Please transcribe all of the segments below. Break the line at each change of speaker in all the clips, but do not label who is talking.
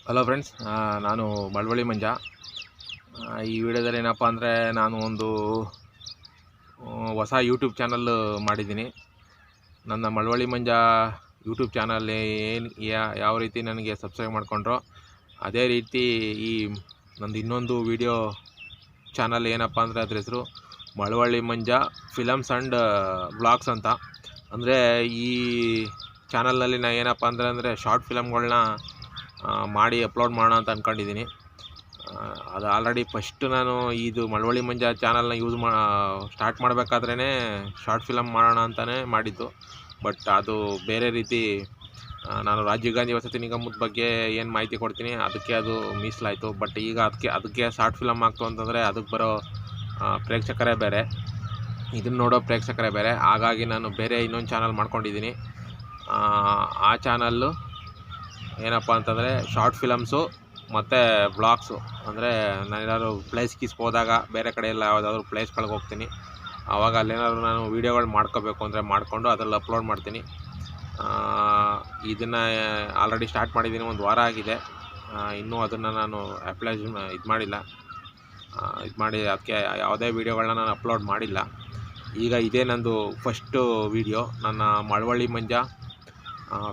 Hello friends, ನಾನು ಮಳವಳ್ಳಿ ಮಂಜ. ಈ ವಿಡಿಯೋದಲ್ಲಿ ಏನಪ್ಪ ಅಂದರೆ ನಾನು ಒಂದು ಹೊಸ ಯೂಟ್ಯೂಬ್ ಚಾನಲ್ ಮಾಡಿದ್ದೀನಿ. ನನ್ನ ಮಳವಳ್ಳಿ ಮಂಜ ಯೂಟ್ಯೂಬ್ ಚಾನಲ್ ಯಾವ ರೀತಿ ನನಗೆ ಸಬ್ಸ್ಕ್ರೈಬ್ ಮಾಡಿಕೊಂಡ್ರೋ ಅದೇ ರೀತಿ ಈ ನಂದು ಇನ್ನೊಂದು ವಿಡಿಯೋ ಚಾನಲ್ ಏನಪ್ಪ ಅಂದರೆ ಅದ್ರ ಹೆಸರು ಮಳವಳ್ಳಿ ಮಂಜ ಫಿಲಮ್ಸ್ ಆ್ಯಂಡ್ ಬ್ಲಾಗ್ಸ್ ಅಂತ. ಅಂದರೆ ಈ ಚಾನಲ್ನಲ್ಲಿ ನಾನು ಏನಪ್ಪ ಅಂದರೆ ಶಾರ್ಟ್ ಫಿಲಮ್ಗಳನ್ನ ಮಾಡಿ ಅಪ್ಲೋಡ್ ಮಾಡೋಣ ಅಂತ ಅಂದ್ಕೊಂಡಿದ್ದೀನಿ. ಅದು ಆಲ್ರೆಡಿ ಫಸ್ಟ್ ನಾನು ಇದು ಮಳವಳ್ಳಿ ಮಂಜ ಚಾನಲ್ನ ಸ್ಟಾರ್ಟ್ ಮಾಡಬೇಕಾದ್ರೇ ಶಾರ್ಟ್ ಫಿಲಮ್ ಮಾಡೋಣ ಅಂತಲೇ ಮಾಡಿದ್ದು. ಬಟ್ ಅದು ಬೇರೆ ರೀತಿ ನಾನು ರಾಜೀವ್ ಗಾಂಧಿ ವಸತಿ ನಿಗಮದ ಬಗ್ಗೆ ಏನು ಮಾಹಿತಿ ಕೊಡ್ತೀನಿ ಅದಕ್ಕೆ ಅದು ಮೀಸಲಾಯಿತು. ಬಟ್ ಈಗ ಅದಕ್ಕೆ ಶಾರ್ಟ್ ಫಿಲಮ್ ಆಗ್ತು ಅಂತಂದರೆ ಅದಕ್ಕೆ ಬರೋ ಪ್ರೇಕ್ಷಕರೇ ಬೇರೆ, ಇದನ್ನು ನೋಡೋ ಪ್ರೇಕ್ಷಕರೇ ಬೇರೆ. ಹಾಗಾಗಿ ನಾನು ಬೇರೆ ಇನ್ನೊಂದು ಚಾನಲ್ ಮಾಡ್ಕೊಂಡಿದ್ದೀನಿ. ಆ ಚಾನಲ್ಲು ಏನಪ್ಪ ಅಂತಂದರೆ ಶಾರ್ಟ್ ಫಿಲಮ್ಸು ಮತ್ತು ಬ್ಲಾಗ್ಸು. ಅಂದರೆ ನಾನೇನಾದ್ರು ಪ್ಲೇಸ್ ಹೋದಾಗ ಬೇರೆ ಕಡೆ ಎಲ್ಲ ಯಾವುದಾದ್ರೂ ಪ್ಲೇಸ್ಗಳಿಗೆ ಹೋಗ್ತೀನಿ, ಆವಾಗ ಅಲ್ಲೇನಾದ್ರು ನಾನು ವೀಡಿಯೋಗಳು ಮಾಡ್ಕೋಬೇಕು ಅಂದರೆ ಮಾಡಿಕೊಂಡು ಅದರಲ್ಲಿ ಅಪ್ಲೋಡ್ ಮಾಡ್ತೀನಿ. ಇದನ್ನು ಆಲ್ರೆಡಿ ಸ್ಟಾರ್ಟ್ ಮಾಡಿದ್ದೀನಿ, ಒಂದು ವಾರ ಆಗಿದೆ. ಇನ್ನೂ ಅದನ್ನು ನಾನು ಮಾಡಿ ಅದಕ್ಕೆ ಯಾವುದೇ ವೀಡಿಯೋಗಳನ್ನ ನಾನು ಅಪ್ಲೋಡ್ ಮಾಡಿಲ್ಲ. ಈಗ ಇದೇ ನಂದು ಫಸ್ಟು ವೀಡಿಯೋ. ನನ್ನ ಮಳವಳ್ಳಿ ಮಂಜ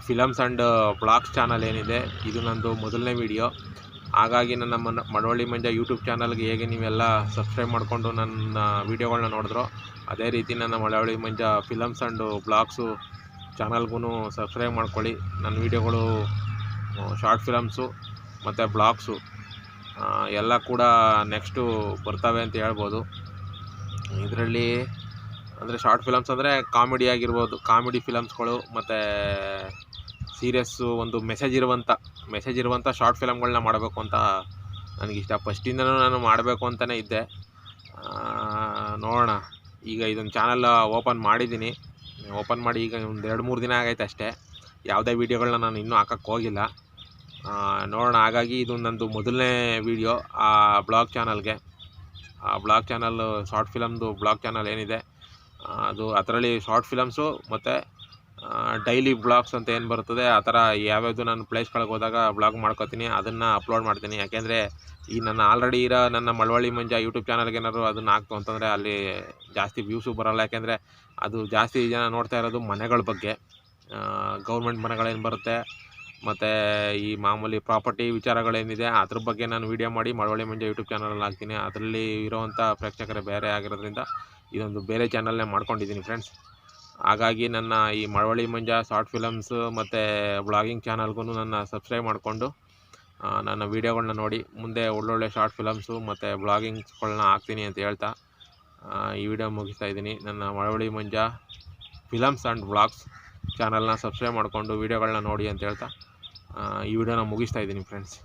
ಫಿಲಮ್ಸ್ ಆ್ಯಂಡ್ ಬ್ಲಾಗ್ಸ್ ಚಾನಲ್ ಏನಿದೆ ಇದು ನಂದು ಮೊದಲನೇ ವೀಡಿಯೋ. ಹಾಗಾಗಿ ನನ್ನ ಮಳವಳ್ಳಿ ಮಂಜ ಯೂಟ್ಯೂಬ್ ಚಾನಲ್ಗೆ ಹೇಗೆ ನೀವೆಲ್ಲ ಸಬ್ಸ್ಕ್ರೈಬ್ ಮಾಡಿಕೊಂಡು ನನ್ನ ವೀಡಿಯೋಗಳನ್ನ ನೋಡಿದ್ರೋ ಅದೇ ರೀತಿ ನನ್ನ ಮಳವಳ್ಳಿ ಮಂಜ ಫಿಲಮ್ಸ್ ಆ್ಯಂಡ್ ಬ್ಲಾಗ್ಸು ಚಾನಲ್ಗೂ ಸಬ್ಸ್ಕ್ರೈಬ್ ಮಾಡ್ಕೊಳ್ಳಿ. ನನ್ನ ವೀಡಿಯೋಗಳು ಶಾರ್ಟ್ ಫಿಲಮ್ಸು ಮತ್ತು ಬ್ಲಾಗ್ಸು ಎಲ್ಲ ಕೂಡ ನೆಕ್ಸ್ಟು ಬರ್ತವೆ ಅಂತ ಹೇಳ್ಬೋದು. ಇದರಲ್ಲಿ ಅಂದರೆ ಶಾರ್ಟ್ ಫಿಲಮ್ಸ್ ಅಂದರೆ ಕಾಮಿಡಿ ಆಗಿರ್ಬೋದು, ಕಾಮಿಡಿ ಫಿಲಮ್ಸ್ಗಳು ಮತ್ತು ಸೀರಿಯಸ್ಸು, ಒಂದು ಮೆಸೇಜ್ ಇರುವಂಥ ಶಾರ್ಟ್ ಫಿಲಮ್ಗಳನ್ನ ಮಾಡಬೇಕು ಅಂತ ನನಗಿಷ್ಟ. ಫಸ್ಟಿಂದನೂ ನಾನು ಮಾಡಬೇಕು ಅಂತಲೇ ಇದ್ದೆ. ನೋಡೋಣ, ಈಗ ಇದೊಂದು ಚಾನಲ್ ಓಪನ್ ಮಾಡಿದ್ದೀನಿ. ಓಪನ್ ಮಾಡಿ ಈಗ ಒಂದು 2-3 ದಿನ ಆಗೈತೆ ಅಷ್ಟೇ. ಯಾವುದೇ ವೀಡಿಯೋಗಳನ್ನ ನಾನು ಇನ್ನೂ ಹಾಕೋಕ್ಕೆ ಹೋಗಿಲ್ಲ. ನೋಡೋಣ. ಹಾಗಾಗಿ ಇದು ನಂದು ಮೊದಲನೇ ವೀಡಿಯೋ ಆ ಬ್ಲಾಗ್ ಚಾನಲ್ಗೆ. ಆ ಬ್ಲಾಗ್ ಚಾನಲ್ ಶಾರ್ಟ್ ಫಿಲಮ್ದು ಬ್ಲಾಗ್ ಚಾನಲ್ ಏನಿದೆ ಅದು ಅದರಲ್ಲಿ ಶಾರ್ಟ್ ಫಿಲಮ್ಸು ಮತ್ತು ಡೈಲಿ ಬ್ಲಾಗ್ಸ್ ಅಂತ ಏನು ಬರ್ತದೆ ಆ ಥರ ಯಾವ್ಯಾವುದು ನಾನು ಪ್ಲೇಸ್ಗಳಿಗೆ ಹೋದಾಗ ಬ್ಲಾಗ್ ಮಾಡ್ಕೋತೀನಿ, ಅದನ್ನು ಅಪ್ಲೋಡ್ ಮಾಡ್ತೀನಿ. ಯಾಕೆಂದರೆ ಈ ನನ್ನ ಆಲ್ರೆಡಿ ಇರೋ ನನ್ನ ಮಳವಳ್ಳಿ ಮಂಜ ಯೂಟ್ಯೂಬ್ ಚಾನಲ್ಗೆ ಏನಾದ್ರು ಅದನ್ನು ಹಾಕ್ತು ಅಂತಂದರೆ ಅಲ್ಲಿ ಜಾಸ್ತಿ ವ್ಯೂಸು ಬರೋಲ್ಲ. ಯಾಕೆಂದರೆ ಅದು ಜಾಸ್ತಿ ಜನ ನೋಡ್ತಾ ಇರೋದು ಮನೆಗಳ ಬಗ್ಗೆ, ಗೌರ್ಮೆಂಟ್ ಮನೆಗಳೇನು ಬರುತ್ತೆ ಮತ್ತು ಈ ಮಾಮೂಲಿ ಪ್ರಾಪರ್ಟಿ ವಿಚಾರಗಳೇನಿದೆ ಅದ್ರ ಬಗ್ಗೆ ನಾನು ವೀಡಿಯೋ ಮಾಡಿ ಮಳವಳ್ಳಿ ಮಂಜ ಯೂಟ್ಯೂಬ್ ಚಾನಲಲ್ಲಿ ಹಾಕ್ತೀನಿ. ಅದರಲ್ಲಿ ಇರೋವಂಥ ಪ್ರೇಕ್ಷಕರೇ ಬೇರೆ ಆಗಿರೋದ್ರಿಂದ ಇದೊಂದು ಬೇರೆ ಚಾನಲ್ನೇ ಮಾಡ್ಕೊಂಡಿದ್ದೀನಿ ಫ್ರೆಂಡ್ಸ್. ಹಾಗಾಗಿ ನನ್ನ ಈ ಮಳವಳ್ಳಿ ಮಂಜ ಶಾರ್ಟ್ ಫಿಲಮ್ಸು ಮತ್ತು ಬ್ಲಾಗಿಂಗ್ ಚಾನಲ್ಗೂ ನನ್ನ ಸಬ್ಸ್ಕ್ರೈಬ್ ಮಾಡಿಕೊಂಡು ನನ್ನ ವೀಡಿಯೋಗಳನ್ನ ನೋಡಿ ಮುಂದೆ ಒಳ್ಳೊಳ್ಳೆ ಶಾರ್ಟ್ ಫಿಲಮ್ಸು ಮತ್ತು ಬ್ಲಾಗಿಂಗ್ಸ್ಗಳನ್ನ ಹಾಕ್ತೀನಿ ಅಂತ ಹೇಳ್ತಾ ಈ ವಿಡಿಯೋ ಮುಗಿಸ್ತಾ ಇದ್ದೀನಿ. ನನ್ನ ಮಳವಳ್ಳಿ ಮಂಜ ಫಿಲಮ್ಸ್ ಆ್ಯಂಡ್ ಬ್ಲಾಗ್ಸ್ ಚಾನಲ್ನ ಸಬ್ಸ್ಕ್ರೈಬ್ ಮಾಡಿಕೊಂಡು ವೀಡಿಯೋಗಳನ್ನ ನೋಡಿ ಅಂತ ಹೇಳ್ತಾ ಈ ವಿಡಿಯೋನ ಮುಗಿಸ್ತಾ ಇದ್ದೀನಿ ಫ್ರೆಂಡ್ಸ್.